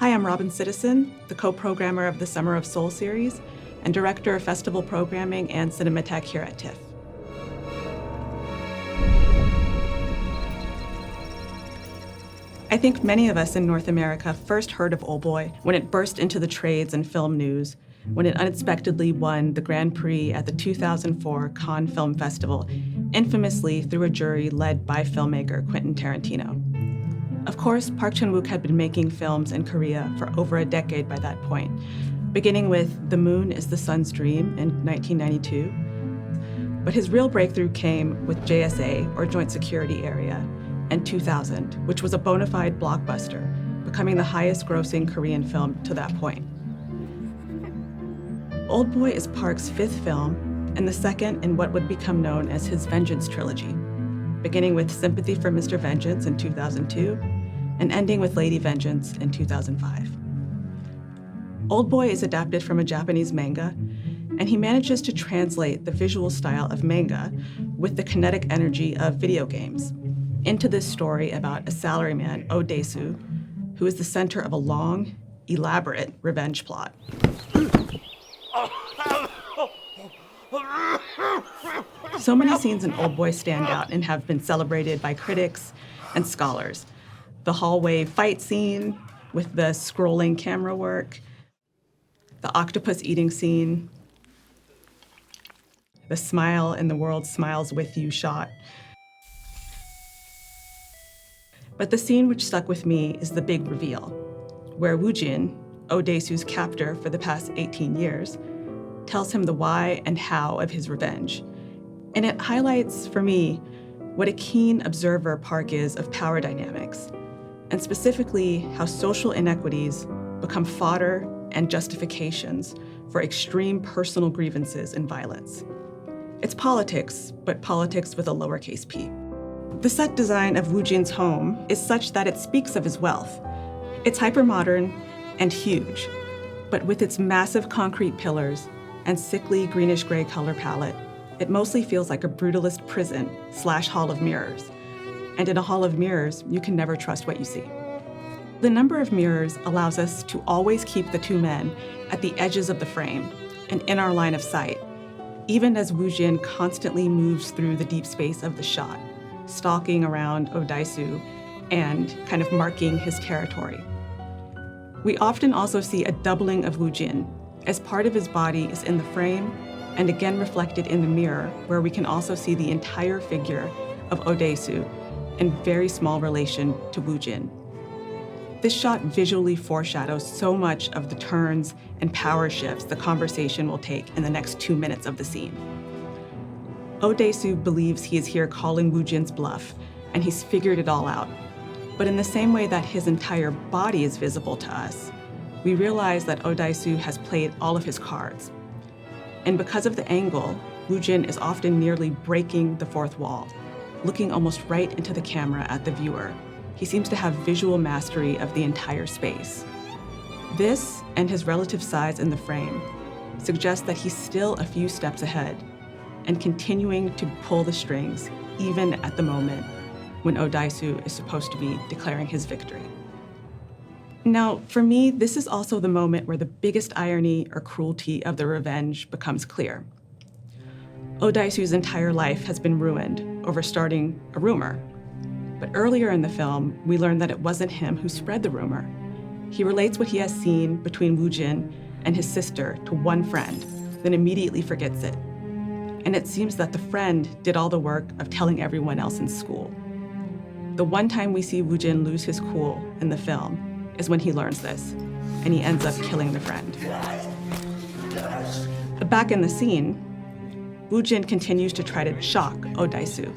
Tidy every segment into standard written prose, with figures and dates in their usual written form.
Hi, I'm Robyn Citizen, the co-programmer of the Summer of Soul series and director of festival programming and Cinematheque here at TIFF. I think many of us in North America first heard of Oldboy when it burst into the trades and film news, when it unexpectedly won the Grand Prix at the 2004 Cannes Film Festival, infamously through a jury led by filmmaker Quentin Tarantino. Of course, Park Chan-wook had been making films in Korea for over a decade by that point, beginning with The Moon is the Sun's Dream in 1992. But his real breakthrough came with JSA, or Joint Security Area, and 2000, which was a bona fide blockbuster, becoming the highest grossing Korean film to that point. Oldboy is Park's fifth film and the second in what would become known as his Vengeance trilogy, beginning with Sympathy for Mr. Vengeance in 2002 and ending with Lady Vengeance in 2005. Oldboy is adapted from a Japanese manga, and he manages to translate the visual style of manga with the kinetic energy of video games into this story about a salaryman, Dae-su, who is the center of a long, elaborate revenge plot. So many scenes in Oldboy stand out and have been celebrated by critics and scholars. The hallway fight scene with the scrolling camera work, the octopus eating scene, the smile and the world smiles with you shot. But the scene which stuck with me is the big reveal, where Woo-jin, Dae-su's captor for the past 18 years, tells him the why and how of his revenge. And it highlights, for me, what a keen observer Park is of power dynamics, and specifically how social inequities become fodder and justifications for extreme personal grievances and violence. It's politics, but politics with a lowercase p. The set design of Woo-jin's home is such that it speaks of his wealth. It's hypermodern and huge, but with its massive concrete pillars and sickly greenish-gray color palette, it mostly feels like a brutalist prison / hall of mirrors. And in a hall of mirrors, you can never trust what you see. The number of mirrors allows us to always keep the two men at the edges of the frame and in our line of sight, even as Woo-jin constantly moves through the deep space of the shot, stalking around Dae-su and kind of marking his territory. We often also see a doubling of Woo-jin, as part of his body is in the frame and again reflected in the mirror, where we can also see the entire figure of Dae-su in very small relation to Woo-jin. This shot visually foreshadows so much of the turns and power shifts the conversation will take in the next 2 minutes of the scene. Dae-su believes he is here calling Woo-jin's bluff, and he's figured it all out. But in the same way that his entire body is visible to us, we realize that Dae-su has played all of his cards. And because of the angle, Woo-jin is often nearly breaking the fourth wall, looking almost right into the camera at the viewer. He seems to have visual mastery of the entire space. This, and his relative size in the frame, suggests that he's still a few steps ahead and continuing to pull the strings, even at the moment when Dae-su is supposed to be declaring his victory. Now, for me, this is also the moment where the biggest irony or cruelty of the revenge becomes clear. Dae-su's entire life has been ruined over starting a rumor. But earlier in the film, we learn that it wasn't him who spread the rumor. He relates what he has seen between Woo-jin and his sister to one friend, then immediately forgets it. And it seems that the friend did all the work of telling everyone else in school. The one time we see Woo-jin lose his cool in the film is when he learns this, and he ends up killing the friend. Back in the scene, Woo-jin continues to try to shock Dae-su.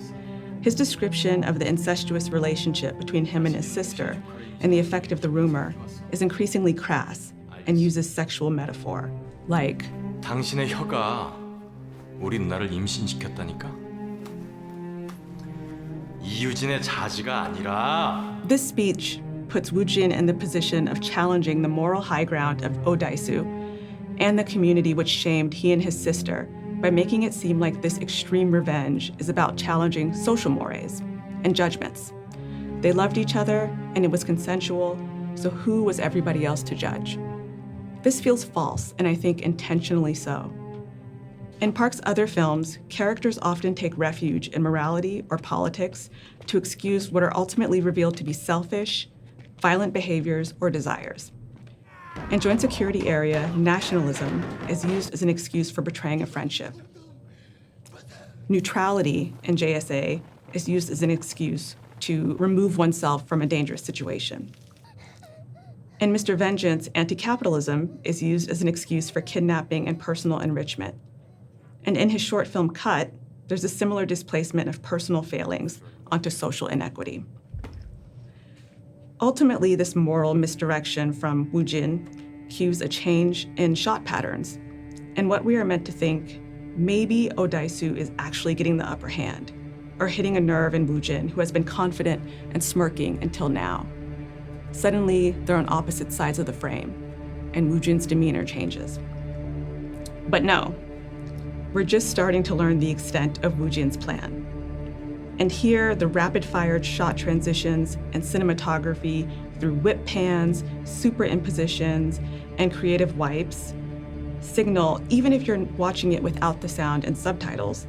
His description of the incestuous relationship between him and his sister and the effect of the rumor is increasingly crass and uses sexual metaphor, like, 당신의 혀가 우리 누나를 임신시켰다니까? 이유진의 자지가 아니라. This speech puts Woo-jin in the position of challenging the moral high ground of Dae-su and the community which shamed he and his sister by making it seem like this extreme revenge is about challenging social mores and judgments. They loved each other, and it was consensual, So who was everybody else to judge? This feels false, and I think intentionally so. In Park's other films, characters often take refuge in morality or politics to excuse what are ultimately revealed to be selfish, violent behaviors, or desires. In Joint Security Area, nationalism is used as an excuse for betraying a friendship. Neutrality in JSA is used as an excuse to remove oneself from a dangerous situation. In Mr. Vengeance, anti-capitalism is used as an excuse for kidnapping and personal enrichment. And in his short film Cut, there's a similar displacement of personal failings onto social inequity. Ultimately, this moral misdirection from Woo Jin cues a change in shot patterns, and what we are meant to think, maybe Dae-su is actually getting the upper hand, or hitting a nerve in Woo Jin, who has been confident and smirking until now. Suddenly, they're on opposite sides of the frame, and Woo Jin's demeanor changes. But no, we're just starting to learn the extent of Woo Jin's plan. And here, the rapid-fired shot transitions and cinematography through whip pans, superimpositions, and creative wipes signal, even if you're watching it without the sound and subtitles,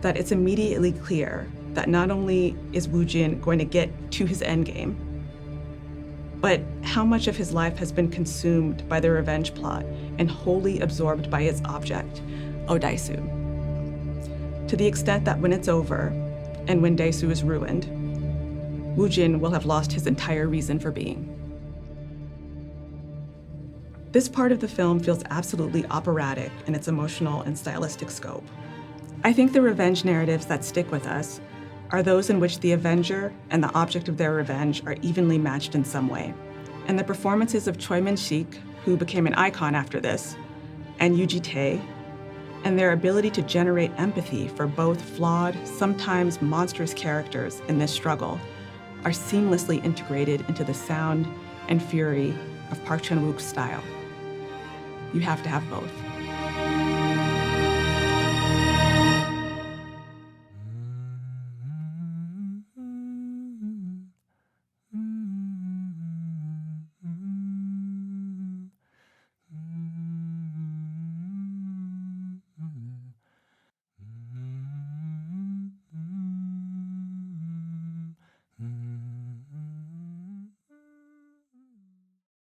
that it's immediately clear that not only is Woo Jin going to get to his endgame, but how much of his life has been consumed by the revenge plot and wholly absorbed by its object, Dae-su. To the extent that when it's over, and when Dae-su is ruined, Woo Jin will have lost his entire reason for being. This part of the film feels absolutely operatic in its emotional and stylistic scope. I think the revenge narratives that stick with us are those in which the avenger and the object of their revenge are evenly matched in some way. And the performances of Choi Min-sik, who became an icon after this, and Yoo Ji-tae, and their ability to generate empathy for both flawed, sometimes monstrous characters in this struggle are seamlessly integrated into the sound and fury of Park Chan-wook's style. You have to have both.